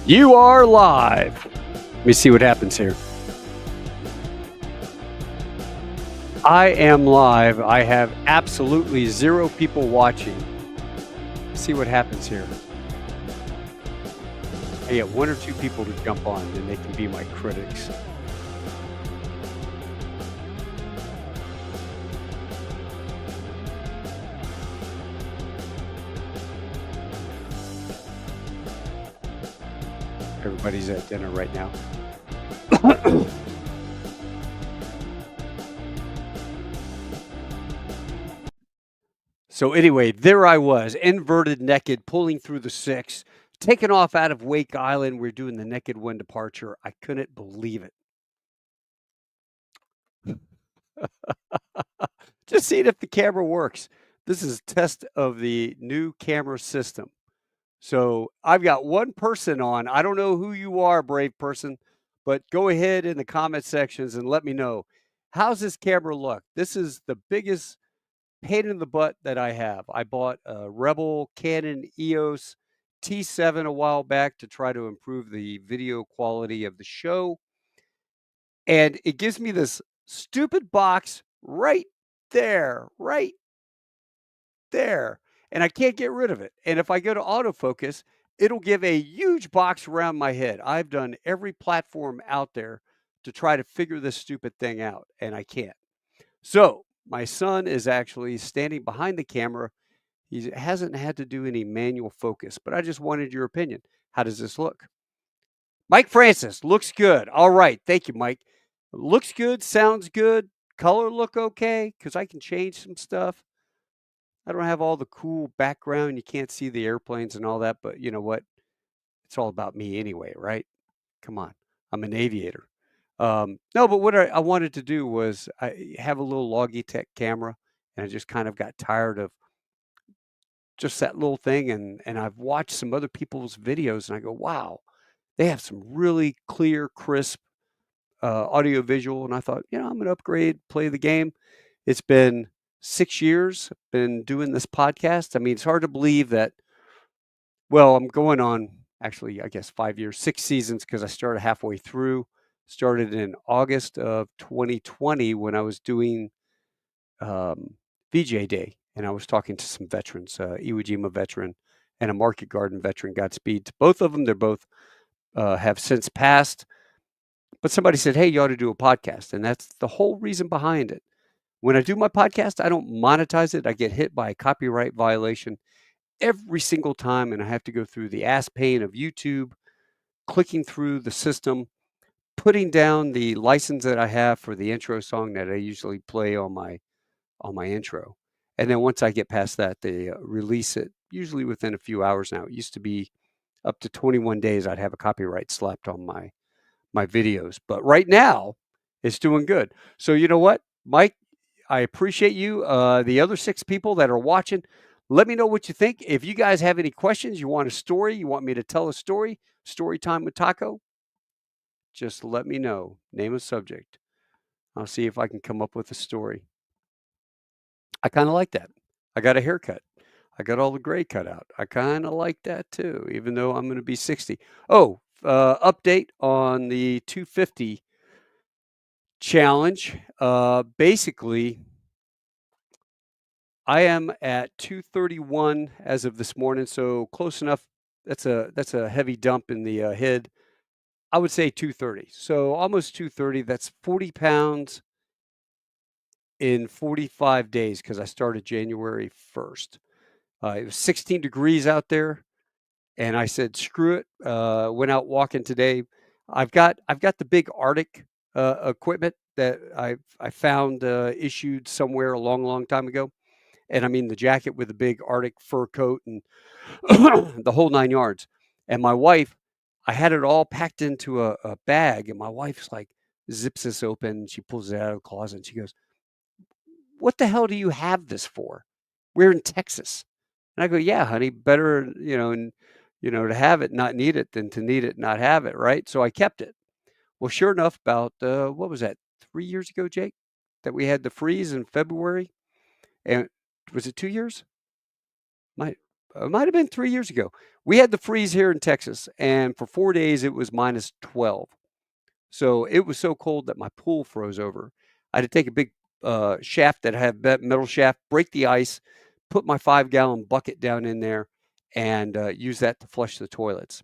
You are live. Let me see what happens here. I am live. I have absolutely 0 people watching. Let's see what happens here. I get 1 or 2 people to jump on, and they can be my critics. Everybody's at dinner right now. So anyway, there I was, inverted naked, pulling through the 6, taking off out of Wake Island. We're doing the Naked One departure. I couldn't believe it. Just seeing if the camera works. This is a test of the new camera system. So I've got 1 person on. I don't know who you are, brave person, but go ahead in the comment sections and let me know. How's this camera look? This is the biggest pain in the butt that I have. I bought a Rebel Canon EOS T7 a while back to try to improve the video quality of the show. And it gives me this stupid box right there. And I can't get rid of it. And if I go to autofocus, it'll give a huge box around my head. I've done every platform out there to try to figure this stupid thing out, and I can't. So my son is actually standing behind the camera. He hasn't had to do any manual focus, but I just wanted your opinion. How does this look? Mike Francis, looks good. All right. Thank you, Mike. Looks good, sounds good. Color look okay, because I can change some stuff. I don't have all the cool background. You can't see the airplanes and all that, but you know what? It's all about me anyway, right? Come on. I'm an aviator. No, but what I wanted to do was I have a little Logitech camera, and I just kind of got tired of just that little thing. And I've watched some other people's videos, and I go, wow, they have some really clear, crisp audio visual. And I thought, I'm going to upgrade, play the game. It's been 6 years, been doing this podcast. I mean, it's hard to believe that, well, I'm going on actually, I guess 5 years, 6 seasons, because I started halfway through. Started in August of 2020 when I was doing VJ Day, and I was talking to some veterans, Iwo Jima veteran and a Market Garden veteran. Godspeed to both of them. They're both have since passed. But somebody said, hey, you ought to do a podcast. And that's the whole reason behind it. When I do my podcast, I don't monetize it. I get hit by a copyright violation every single time, and I have to go through the ass pain of YouTube, clicking through the system, putting down the license that I have for the intro song that I usually play on my intro. And then once I get past that, they release it usually within a few hours now. It used to be up to 21 days I'd have a copyright slapped on my videos. But right now, it's doing good. So you know what, Mike? I appreciate you. The other 6 people that are watching, let me know what you think. If you guys have any questions, you want a story, you want me to tell a story time with Taco, just let me know. Name a subject. I'll see if I can come up with a story. I kind of like that. I got a haircut. I got all the gray cut out. I kind of like that too, even though I'm going to be 60. Oh, update on the 250 challenge. Basically, I am at 231 as of this morning, so close enough. That's a heavy dump in the head. I would say 230. So almost 230. That's 40 pounds in 45 days because I started January 1st. It was 16 degrees out there, and I said, screw it. Went out walking today. I've got the big Arctic equipment that I found issued somewhere a long time ago. And I mean the jacket with the big Arctic fur coat and the whole 9 yards. And my wife, I had it all packed into a bag, and my wife's like, zips this open. She pulls it out of the closet, and she goes, what the hell do you have this for? We're in Texas. And I go, yeah, honey, better, to have it, not need it, than to need it, not have it, right? So I kept it. Well, sure enough, about, what was that, 3 years ago, Jake, that we had the freeze in February? And was it 2 years? it might have been 3 years ago. We had the freeze here in Texas, and for 4 days it was -12. So it was so cold that my pool froze over. I had to take a big shaft that had metal shaft, break the ice, put my 5-gallon bucket down in there, and use that to flush the toilets.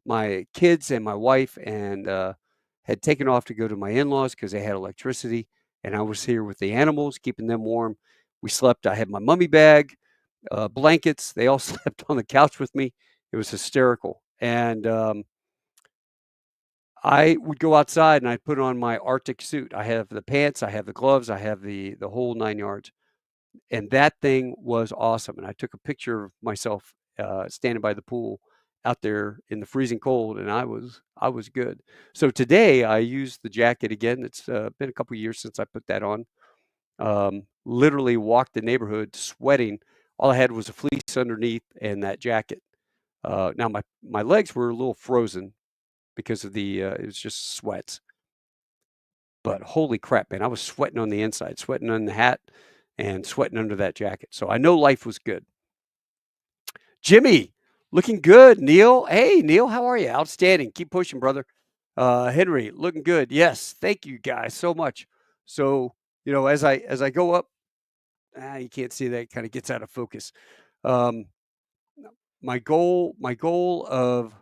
My kids and my wife and had taken off to go to my in-laws because they had electricity, and I was here with the animals, keeping them warm. We slept. I had my mummy bag, blankets. They all slept on the couch with me. It was hysterical, and I would go outside and I'd put on my Arctic suit. I have the pants, I have the gloves, I have the whole 9 yards, and that thing was awesome, and I took a picture of myself, standing by the pool out there in the freezing cold, and I was good. So today, I used the jacket again. It's, been a couple years since I put that on. Literally walked the neighborhood sweating. All I had was a fleece underneath and that jacket. Now my legs were a little frozen because of it was just sweats. But holy crap, man, I was sweating on the inside, sweating on the hat and sweating under that jacket. So I know life was good. Jimmy, looking good. Neil, hey, Neil, how are you? Outstanding. Keep pushing, brother. Henry, looking good. Yes, thank you guys so much. So, as I go up, you can't see that, it kind of gets out of focus. Um, my goal of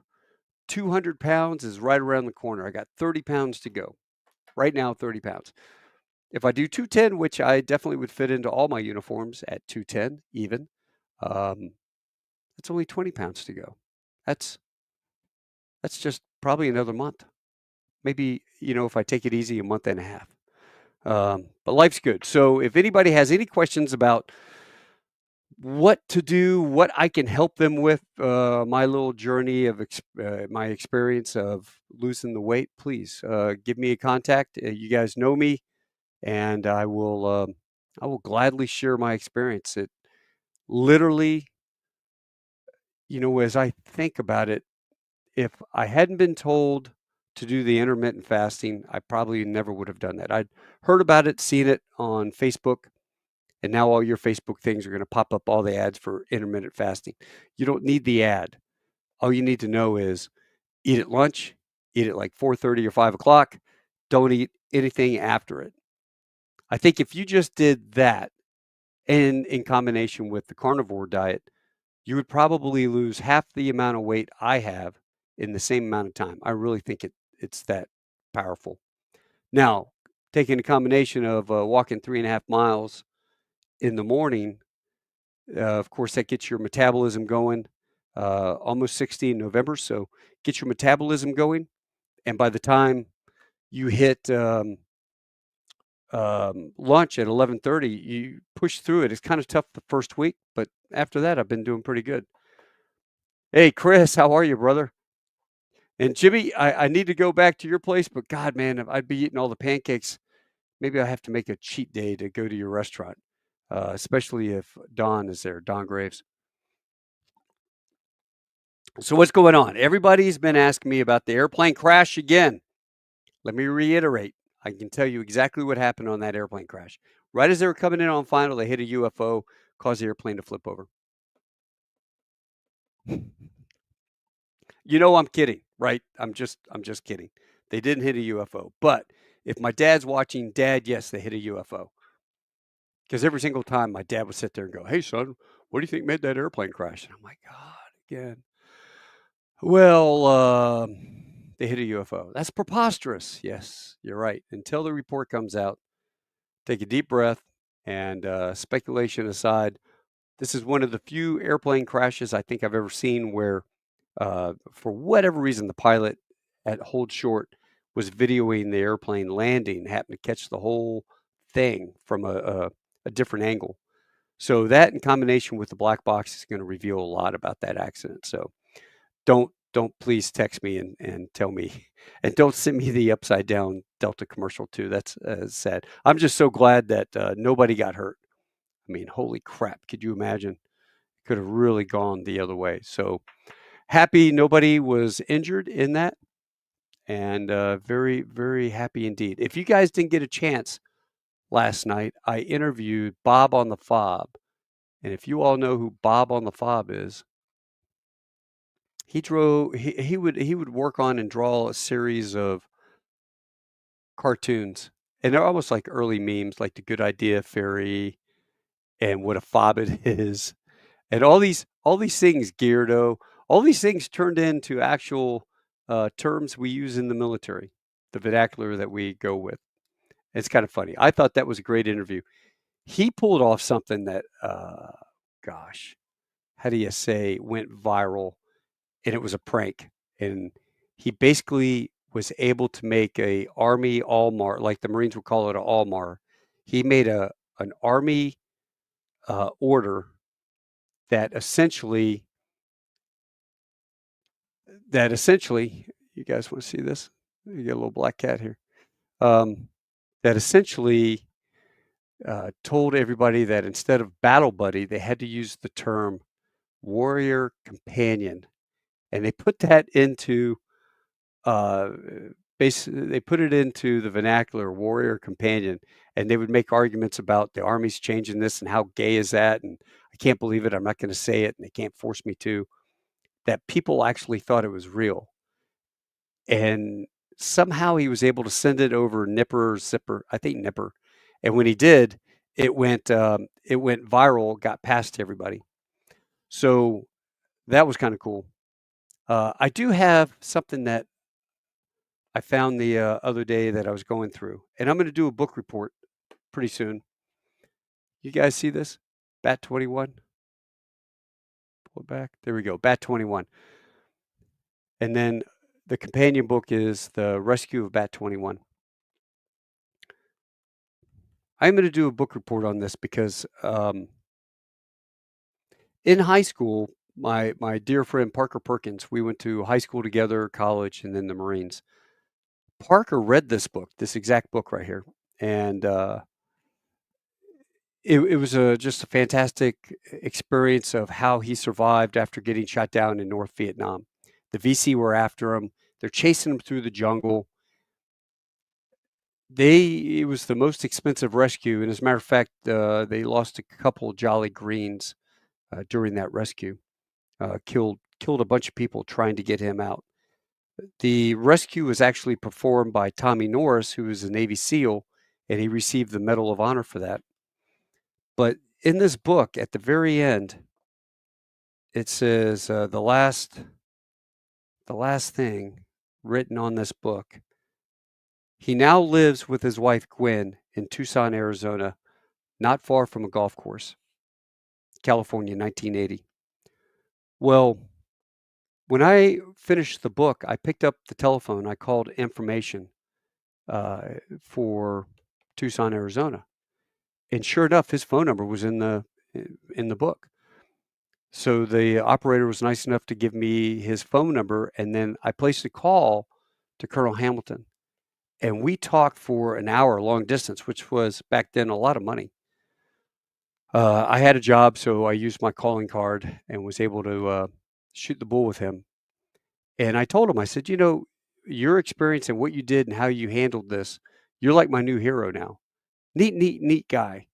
200 pounds is right around the corner. I got 30 pounds to go. Right now, 30 pounds. If I do 210, which I definitely would fit into all my uniforms at 210 even, um, that's only 20 pounds to go. That's just probably another month. Maybe, if I take it easy, a month and a half. But life's good. So if anybody has any questions about what to do, what I can help them with, my little journey of my experience of losing the weight, please give me a contact. You guys know me, and I will gladly share my experience. It literally, as I think about it, if I hadn't been told to do the intermittent fasting, I probably never would have done that. I'd heard about it, seen it on Facebook, and now all your Facebook things are going to pop up all the ads for intermittent fasting. You don't need the ad. All you need to know is eat at lunch, eat at like 4:30 or 5 o'clock. Don't eat anything after it. I think if you just did that, and in combination with the carnivore diet, you would probably lose half the amount of weight I have in the same amount of time. I really think it's that powerful. Now, taking a combination of walking 3.5 miles in the morning, of course, that gets your metabolism going. Almost 60 in November, so get your metabolism going. And by the time you hit lunch at 11:30, you push through it. It's kind of tough the first week, but after that, I've been doing pretty good. Hey, Chris, how are you, brother? And Jimmy, I need to go back to your place, but God, man, if I'd be eating all the pancakes, maybe I have to make a cheat day to go to your restaurant, especially if Don is there, Don Graves. So what's going on? Everybody's been asking me about the airplane crash again. Let me reiterate. I can tell you exactly what happened on that airplane crash. Right as they were coming in on final, they hit a UFO, caused the airplane to flip over. I'm kidding, right? I'm just kidding. They didn't hit a UFO. But if my dad's watching, Dad, yes, they hit a UFO. Because every single time my dad would sit there and go, "Hey, son, what do you think made that airplane crash?" And I'm like, God, again. Well, they hit a UFO. That's preposterous. Yes, you're right. Until the report comes out, take a deep breath, and speculation aside, this is one of the few airplane crashes I think I've ever seen where, for whatever reason, the pilot at hold short was videoing the airplane landing, happened to catch the whole thing from a different angle. So that in combination with the black box is going to reveal a lot about that accident. So don't please text me and tell me, and don't send me the upside down Delta commercial too. That's sad. I'm just so glad that nobody got hurt. I mean, holy crap! Could you imagine? Could have really gone the other way. So happy nobody was injured in that, and very, very happy indeed. If you guys didn't get a chance last night, I interviewed Bob on the Fob. And if you all know who Bob on the Fob is, he would work on and draw a series of cartoons, and they're almost like early memes, like the Good Idea Fairy and what a fob it is, and all these things, Gyardo, all these things turned into actual terms we use in the military, the vernacular that we go with. It's kind of funny. I thought that was a great interview. He pulled off something that, gosh, how do you say, went viral, and it was a prank. And he basically was able to make a Army Allmar, like the Marines would call it an Allmar. He made an Army order that essentially you guys want to see this? You get a little black cat here. That essentially told everybody that instead of battle buddy, they had to use the term warrior companion, and they put that into uh, they put it into the vernacular warrior companion, and they would make arguments about the Army's changing this and how gay is that, and I can't believe it. I'm not going to say it, and they can't force me to. That people actually thought it was real, and somehow he was able to send it over Nipper Zipper, I think Nipper, and when he did, it went viral, got past everybody. So that was kind of cool. I do have something that I found the other day that I was going through, and I'm going to do a book report pretty soon. You guys see this? Bat 21. Pull it back. There we go. Bat 21. And then the companion book is The Rescue of Bat 21. I'm going to do a book report on this because in high school, my dear friend Parker Perkins, we went to high school together, college, and then the Marines. Parker read this book, this exact book right here, and it was just a fantastic experience of how he survived after getting shot down in North Vietnam. The VC were after him. They're chasing him through the jungle. It was the most expensive rescue, and as a matter of fact, they lost a couple Jolly Greens during that rescue. Killed a bunch of people trying to get him out. The rescue was actually performed by Tommy Norris, who was a Navy SEAL, and he received the Medal of Honor for that. But in this book, at the very end, it says the last thing written on this book. He now lives with his wife Gwen in Tucson, Arizona, not far from a golf course. California, 1980. Well, when I finished the book, I picked up the telephone. I called information for Tucson, Arizona, and sure enough, his phone number was in the book. So the operator was nice enough to give me his phone number, and then I placed a call to Colonel Hamilton, and we talked for an hour long distance, which was back then a lot of money. I had a job, so I used my calling card and was able to shoot the bull with him. And I told him, I said, your experience and what you did and how you handled this, you're like my new hero now. Neat guy.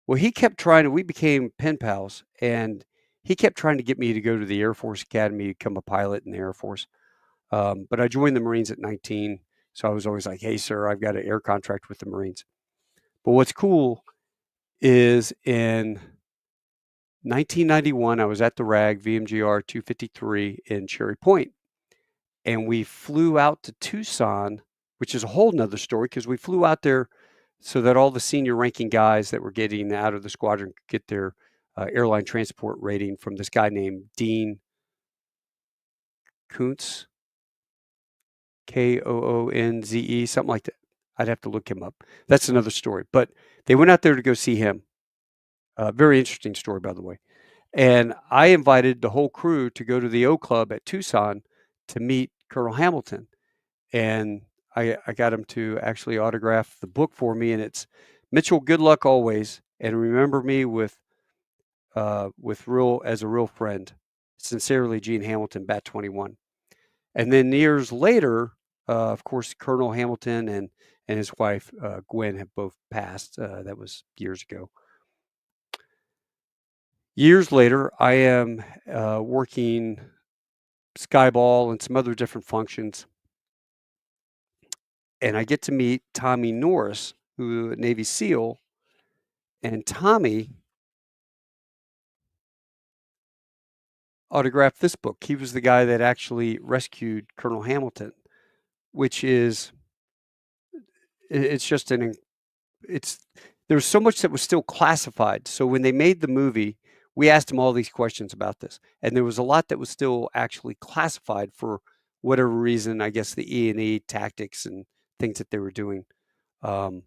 Well, he kept trying to, we became pen pals, and he kept trying to get me to go to the Air Force Academy, become a pilot in the Air Force. But I joined the Marines at 19. So I was always like, hey, sir, I've got an air contract with the Marines. But what's cool is in 1991, I was at the RAG VMGR 253 in Cherry Point, and we flew out to Tucson, which is a whole nother story because we flew out there so that all the senior ranking guys that were getting out of the squadron could get their airline transport rating from this guy named Dean Koontz, Koonze, something like that. I'd have to look him up. That's another story. But they went out there to go see him. Very interesting story, by the way. And I invited the whole crew to go to the O Club at Tucson to meet Colonel Hamilton. And I got him to actually autograph the book for me. And it's Mitchell, good luck always. And remember me with as a real friend. Sincerely, Gene Hamilton, Bat 21. And then years later, of course, Colonel Hamilton and his wife, Gwen, have both passed. That was years ago. Years later, I am working Skyball and some other different functions, and I get to meet Tommy Norris, who Navy SEAL, and Tommy autographed this book. He was the guy that actually rescued Colonel Hamilton, which is it's just an it's there was so much that was still classified. So when they made the movie, we asked him all these questions about this, and there was a lot that was still actually classified for whatever reason. I guess the E&E tactics and things that they were doing. Um,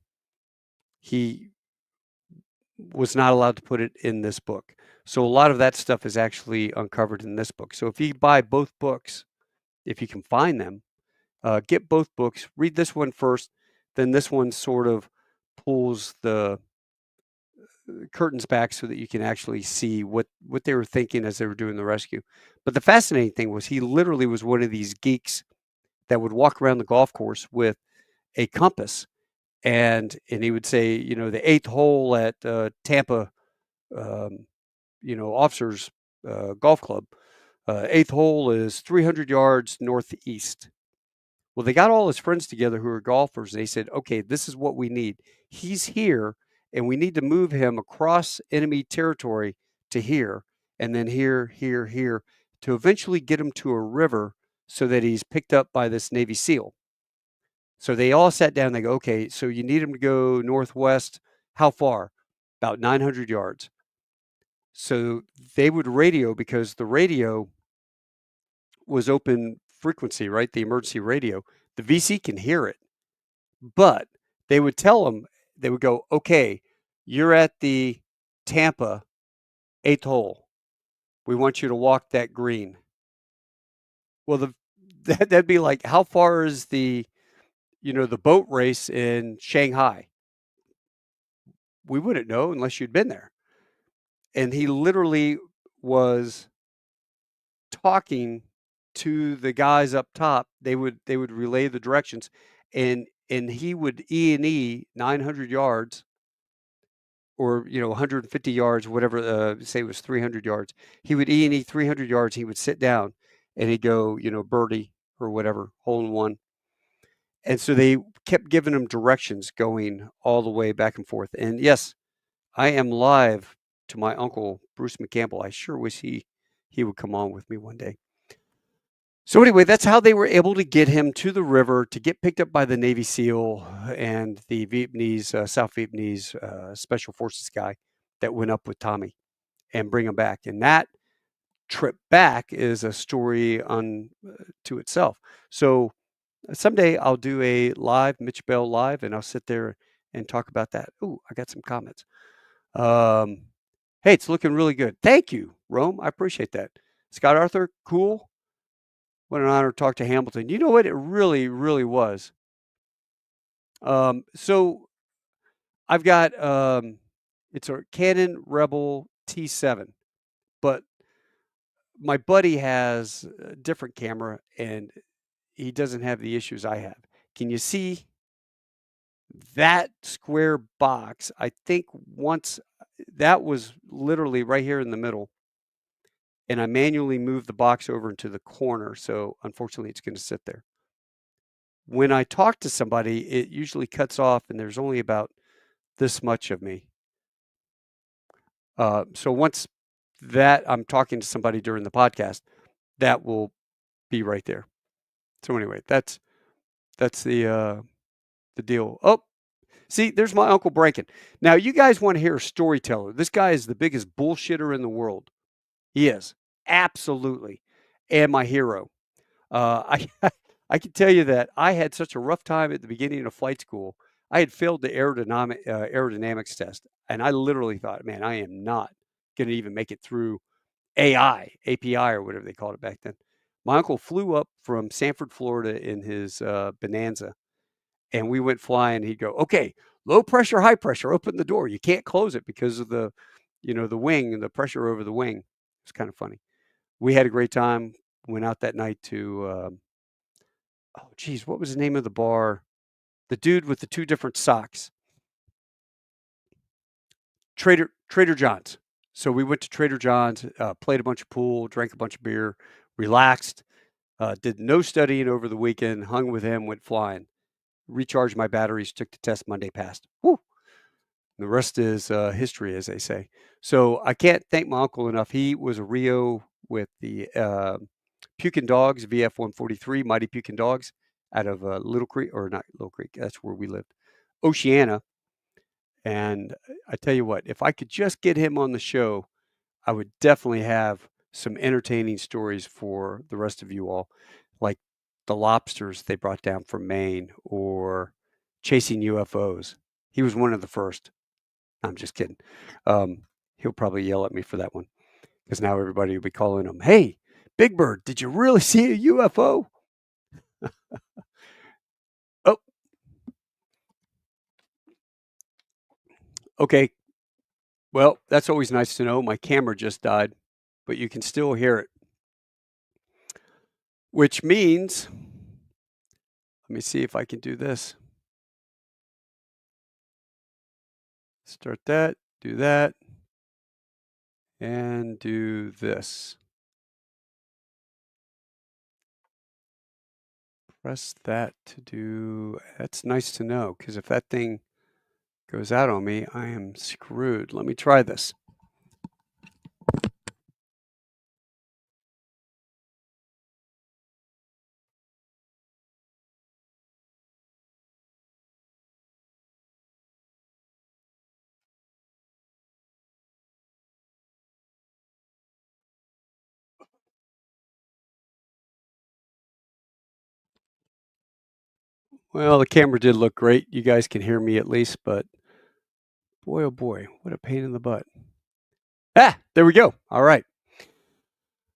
he was not allowed to put it in this book. So a lot of that stuff is actually uncovered in this book. So if you buy both books, if you can find them, get both books, read this one first, then this one sort of pulls the curtains back so that you can actually see what they were thinking as they were doing the rescue. But the fascinating thing was he literally was one of these geeks that would walk around the golf course with a compass, and he would say, the eighth hole at Tampa, um, officers golf club, eighth hole is 300 yards northeast. Well, they got all his friends together who are golfers. And they said, okay, this is what we need. He's here, and we need to move him across enemy territory to here, and then here, here, here, to eventually get him to a river so that he's picked up by this Navy SEAL. So they all sat down. They go, okay, so you need him to go northwest. How far? About 900 yards. So they would radio because the radio was open frequency, right? The emergency radio. The VC can hear it, but they would tell them, they would go, okay, you're at the Tampa eighth hole. We want you to walk that green. Well, that'd be like, how far is the boat race in Shanghai? We wouldn't know unless you'd been there. And he literally was talking to the guys up top. They would relay the directions, and he would E&E 900 yards, or 150 yards, whatever. Say it was 300 yards. He would E&E 300 yards. He would sit down, and he'd go, birdie or whatever, hole in one. And so they kept giving him directions going all the way back and forth. And yes, I am live to my uncle Bruce McCampbell. I sure wish he would come on with me one day. So anyway, that's how they were able to get him to the river to get picked up by the Navy SEAL and the Vietnamese, South Vietnamese Special Forces guy that went up with Tommy and bring him back. And that trip back is a story to itself. So someday I'll do a live Mitch Bell live, and I'll sit there and talk about that. Ooh, I got some comments. Hey, it's looking really good. Thank you, Rome. I appreciate that. Scott Arthur, cool. What an honor to talk to Hamilton. You know what? It really, really was. So I've got it's a Canon Rebel T7, but my buddy has a different camera, and he doesn't have the issues I have. Can you see that square box? I think once that was literally right here in the middle, and I manually moved the box over into the corner. So unfortunately, it's going to sit there. When I talk to somebody, it usually cuts off, and there's only about this much of me. So once that I'm talking to somebody during the podcast, that will be right there. So anyway, that's the deal. Oh, see, there's my Uncle Brankin. Now, you guys want to hear a storyteller. This guy is the biggest bullshitter in the world. He is. Absolutely. And my hero. I I can tell you that I had such a rough time at the beginning of flight school. I had failed the aerodynamics test, and I literally thought, man, I am not going to even make it through API, or whatever they called it back then. My uncle flew up from Sanford, Florida in his Bonanza, and we went flying. He'd go, okay, low pressure, high pressure, open the door. You can't close it because of the wing and the pressure over the wing. It's kind of funny. We had a great time. Went out that night to, oh, geez, what was the name of the bar? The dude with the two different socks. Trader John's. So we went to Trader John's, played a bunch of pool, drank a bunch of beer, relaxed, did no studying over the weekend, hung with him, went flying, recharged my batteries, took the test Monday, passed. Woo! The rest is history, as they say. So I can't thank my uncle enough. He was a Rio with the Pukin Dogs, VF 143, Mighty Pukin Dogs, out of Little Creek, or not Little Creek, that's where we lived, Oceana. And I tell you what, if I could just get him on the show, I would definitely have some entertaining stories for the rest of you all, like the lobsters they brought down from Maine or chasing UFOs. He was one of the first. I'm just kidding. Um, he'll probably yell at me for that one because now everybody will be calling him, "Hey, Big Bird, did you really see a UFO?" Oh, okay. Well, that's always nice to know. My camera just died, but you can still hear it, which means, let me see if I can do this. Start that, do that, and do this. Press that to do, that's nice to know, because if that thing goes out on me, I am screwed. Let me try this. Well, the camera did look great. You guys can hear me at least, but boy, oh boy, what a pain in the butt. Ah, there we go. All right.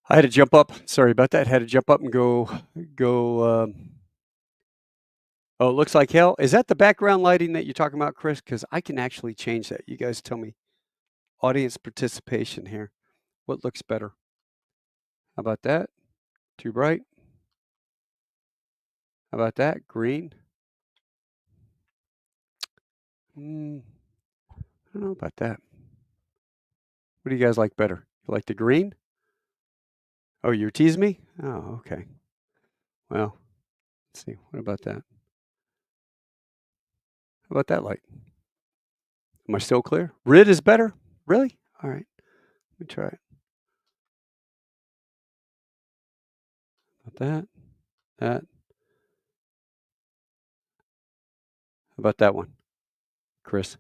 I had to jump up. Sorry about that. Had to jump up and go. Oh, it looks like hell. Is that the background lighting that you're talking about, Chris? Because I can actually change that. You guys tell me. Audience participation here. What looks better? How about that? Too bright? How about that? Green? I don't know about that. What do you guys like better? You like the green? Oh, you're teasing me? Oh, okay. Well, let's see. What about that? How about that light? Am I still clear? Red is better? Really? All right. Let me try it. About that. That. How about that one, Chris?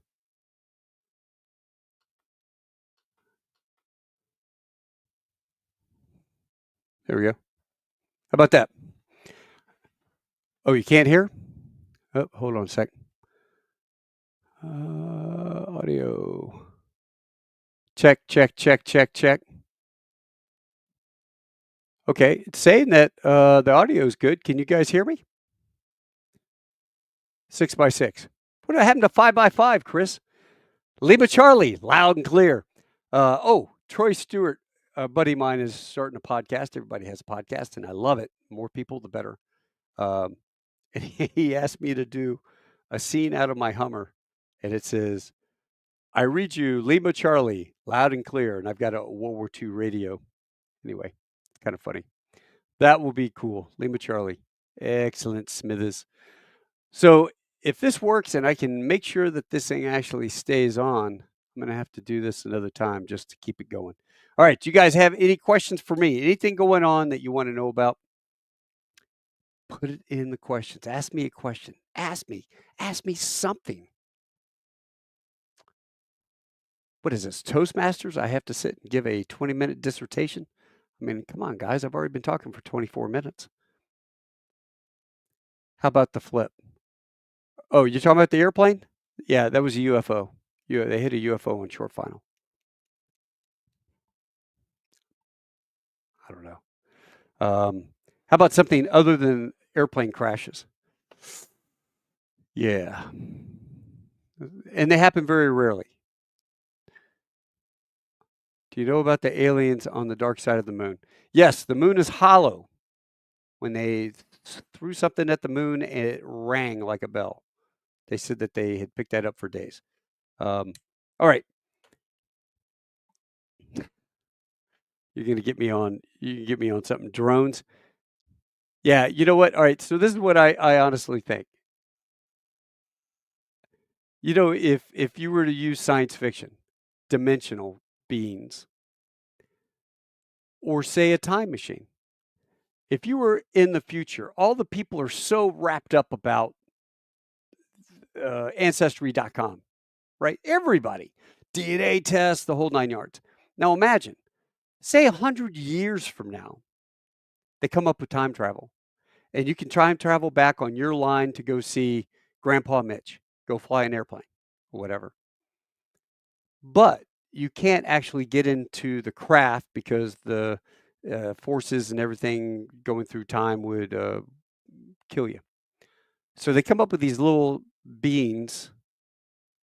There we go. How about that? Oh, you can't hear? Oh, hold on a sec. Audio. Check, check, check, check, check. Okay, it's saying that the audio is good. Can you guys hear me? 6x6. What happened to 5x5, Chris? Lima Charlie, loud and clear. Oh, Troy Stewart, a buddy of mine, is starting a podcast. Everybody has a podcast, and I love it. More people, the better. Um, and he asked me to do a scene out of my Hummer, and it says, "I read you, Lima Charlie, loud and clear." And I've got a World War II radio. Anyway, it's kind of funny. That will be cool. Lima Charlie. Excellent, Smithers. So if this works and I can make sure that this thing actually stays on, I'm going to have to do this another time just to keep it going. All right. Do you guys have any questions for me? Anything going on that you want to know about? Put it in the questions. Ask me a question. Ask me. Ask me something. What is this? Toastmasters? I have to sit and give a 20-minute dissertation? I mean, come on, guys. I've already been talking for 24 minutes. How about the flip? Oh, you're talking about the airplane? Yeah, that was a UFO. Yeah, they hit a UFO in short final. I don't know. How about something other than airplane crashes? Yeah. And they happen very rarely. Do you know about the aliens on the dark side of the moon? Yes, the moon is hollow. When they threw something at the moon, it rang like a bell. They said that they had picked that up for days. All right. You're gonna get me on. You can get me on something. Drones. Yeah. You know what? All right. So this is what I honestly think. If you were to use science fiction, dimensional beings, or say a time machine, if you were in the future, all the people are so wrapped up about ancestry.com, right? Everybody, DNA tests, the whole nine yards. Now imagine, say 100 years from now, they come up with time travel, and you can time travel back on your line to go see Grandpa Mitch, go fly an airplane, or whatever. But you can't actually get into the craft because the forces and everything going through time would kill you. So they come up with these little beings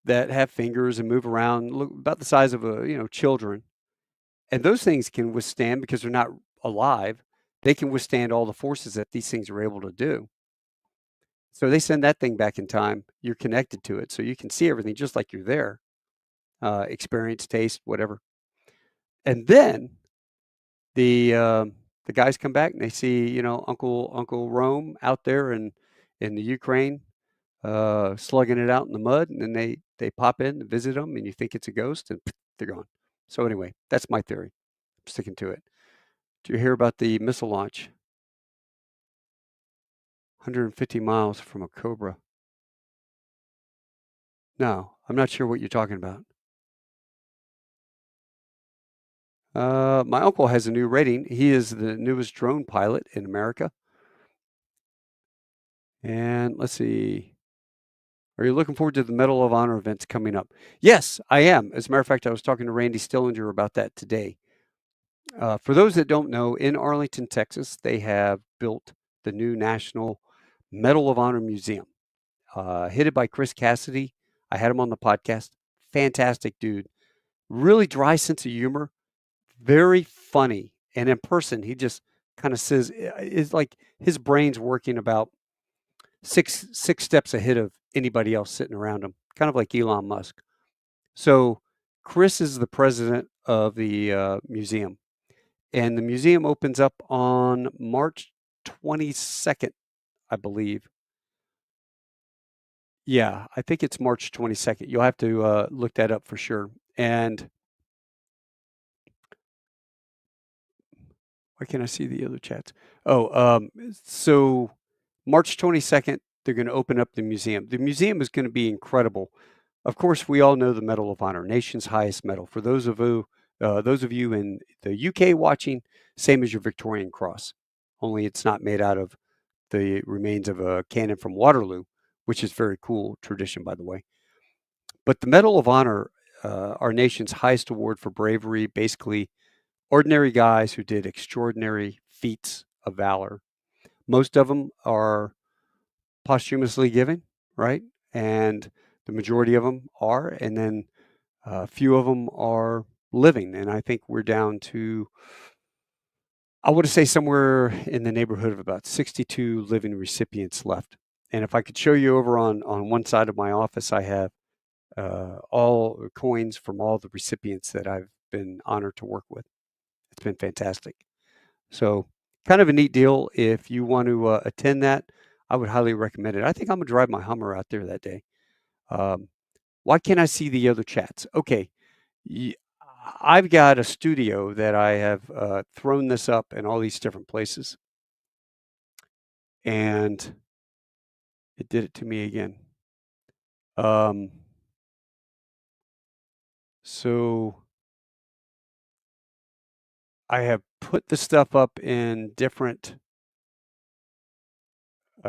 that have fingers and move around, look about the size of children, and those things can withstand because they're not alive. They can withstand all the forces that these things are able to do. So they send that thing back in time. You're connected to it, so you can see everything just like you're there, experience, taste, whatever. And then the guys come back and they see Uncle Rome out there in the Ukraine, slugging it out in the mud, and then they pop in and visit them, and you think it's a ghost, and they're gone. So anyway, that's my theory. I'm sticking to it. Do you hear about the missile launch? 150 miles from a Cobra. No, I'm not sure what you're talking about. My uncle has a new rating. He is the newest drone pilot in America. And let's see. Are you looking forward to the Medal of Honor events coming up? Yes, I am. As a matter of fact, I was talking to Randy Stillinger about that today. For those that don't know, in Arlington, Texas, they have built the new National Medal of Honor Museum, headed by Chris Cassidy. I had him on the podcast. Fantastic dude. Really dry sense of humor. Very funny. And in person, he just kind of says, it's like his brain's working about six steps ahead of anybody else sitting around him, kind of like Elon Musk. So Chris is the president of the museum, and the museum opens up on March 22nd, I believe. Yeah, I think it's March 22nd. You'll have to look that up for sure. And why can't I see the other chats? Oh, so March 22nd, they're going to open up the museum. The museum is going to be incredible. Of course, we all know the Medal of Honor, nation's highest medal. For those of you in the UK watching, same as your Victorian Cross, only it's not made out of the remains of a cannon from Waterloo, which is very cool tradition, by the way. But the Medal of Honor, our nation's highest award for bravery, basically ordinary guys who did extraordinary feats of valor. Most of them are posthumously given, right? And the majority of them are, and then a few of them are living. And I think we're down to, I would say, somewhere in the neighborhood of about 62 living recipients left. And if I could show you over on one side of my office, I have all coins from all the recipients that I've been honored to work with. It's been fantastic. So, kind of a neat deal. If you want to attend that, I would highly recommend it. I think I'm gonna drive my Hummer out there that day. Um, why can't I see the other chats? Okay, I've got a studio that I have thrown this up in all these different places, and it did it to me again. Um, so I have put the stuff up in different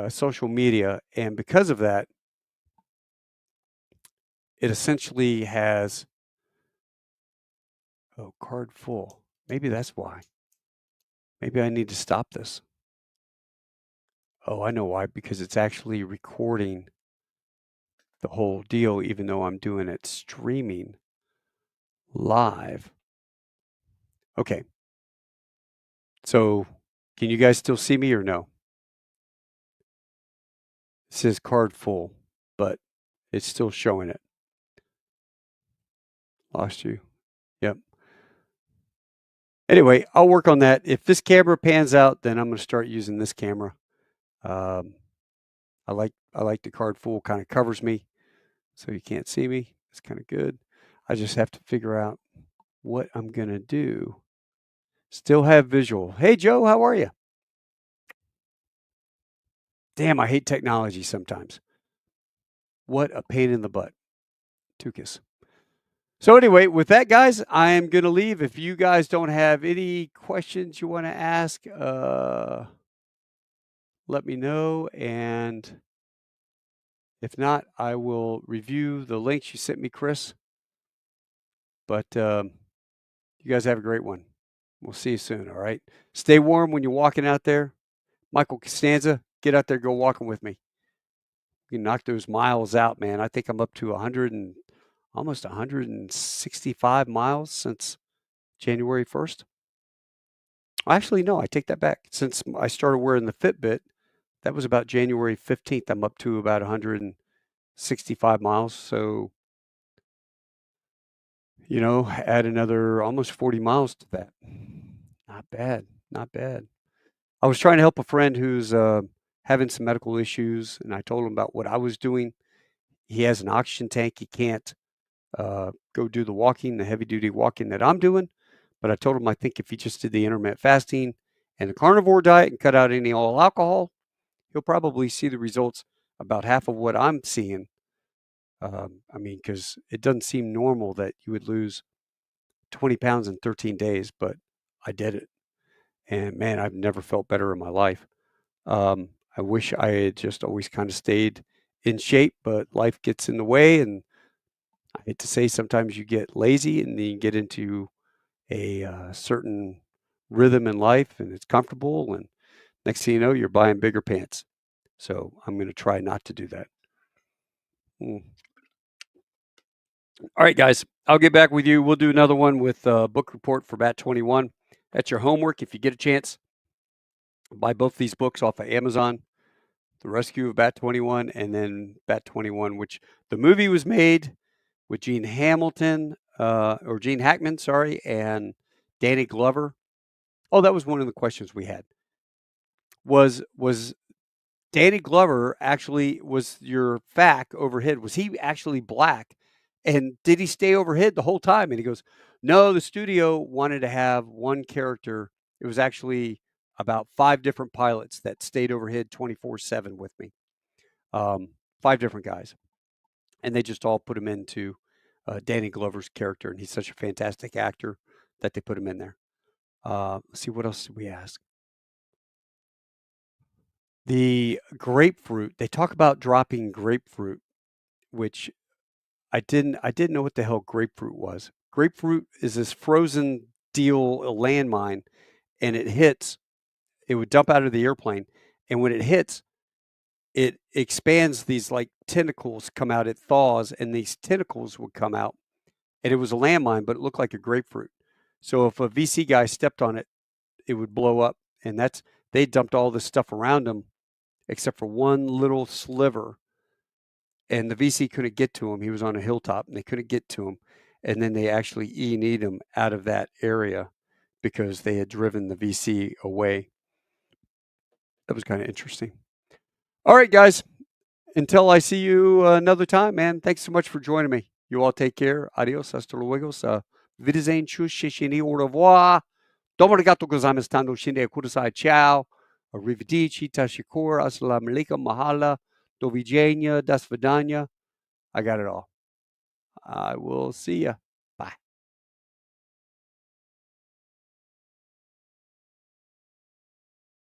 social media, and because of that, it essentially has card full. Maybe that's why. Maybe I need to stop this. Oh, I know why. Because it's actually recording the whole deal, even though I'm doing it streaming live. Okay. So, can you guys still see me or no? It says card full, but it's still showing it. Lost you. Yep. Anyway, I'll work on that. If this camera pans out, then I'm going to start using this camera. Um, I like the card full, kind of covers me, so you can't see me. It's kind of good. I just have to figure out what I'm going to do. Still have visual. Hey, Joe, how are you? Damn, I hate technology sometimes. What a pain in the butt. Tukis. So anyway, with that, guys, I am going to leave. If you guys don't have any questions you want to ask, let me know. And if not, I will review the links you sent me, Chris. But you guys have a great one. We'll see you soon, all right? Stay warm when you're walking out there. Michael Costanza, get out there, go walking with me. You can knock those miles out, man. I think I'm up to 100 and almost 165 miles since January 1st. Actually, no, I take that back. Since I started wearing the Fitbit, that was about January 15th. I'm up to about 165 miles. So, add another almost 40 miles to that. Not bad. Not bad. I was trying to help a friend who's having some medical issues, and I told him about what I was doing. He has an oxygen tank. He can't go do the heavy duty walking that I'm doing. But I told him I think if he just did the intermittent fasting and the carnivore diet and cut out any all alcohol, he'll probably see the results about half of what I'm seeing. Because it doesn't seem normal that you would lose 20 pounds in 13 days, but I did it. And man, I've never felt better in my life. I wish I had just always kind of stayed in shape, but life gets in the way. And I hate to say, sometimes you get lazy and then you get into a certain rhythm in life and it's comfortable. And next thing you know, you're buying bigger pants. So I'm going to try not to do that. All right, guys, I'll get back with you. We'll do another one with book report for Bat 21. That's your homework. If you get a chance, buy both these books off of Amazon. The Rescue of Bat 21 and then Bat 21, which the movie was made with Gene Hackman, and Danny Glover. Oh, that was one of the questions we had. Was Danny Glover was your FAC overhead? Was he actually black? And did he stay overhead the whole time? And he goes, no, the studio wanted to have one character. It was actually about 5 different pilots that stayed overhead 24/7 with me. 5 different guys. And they just all put him into Danny Glover's character. And he's such a fantastic actor that they put him in there. Let's see, what else did we ask? The grapefruit, they talk about dropping grapefruit, which I didn't know what the hell grapefruit was. Grapefruit is this frozen deal, a landmine, and it would dump out of the airplane. And when it hits, it expands, these like tentacles come out, it thaws, and these tentacles would come out. And it was a landmine, but it looked like a grapefruit. So if a VC guy stepped on it, it would blow up. And they dumped all this stuff around them except for one little sliver. And the VC couldn't get to him. He was on a hilltop and they couldn't get to him. And then they actually E&E'd him out of that area because they had driven the VC away. That was kind of interesting. All right, guys. Until I see you another time, man, thanks so much for joining me. You all take care. Adios. Hasta luego. Wiedersehen. Tschüss. Shishini. Au revoir. Domo arigato gozaimasu. Tando shinde kudasai. Ciao. Arrivederci. Tashikur. Assalamu alaikum. Mahala. Do widzenia. Das vidania. I got it all. I will see ya.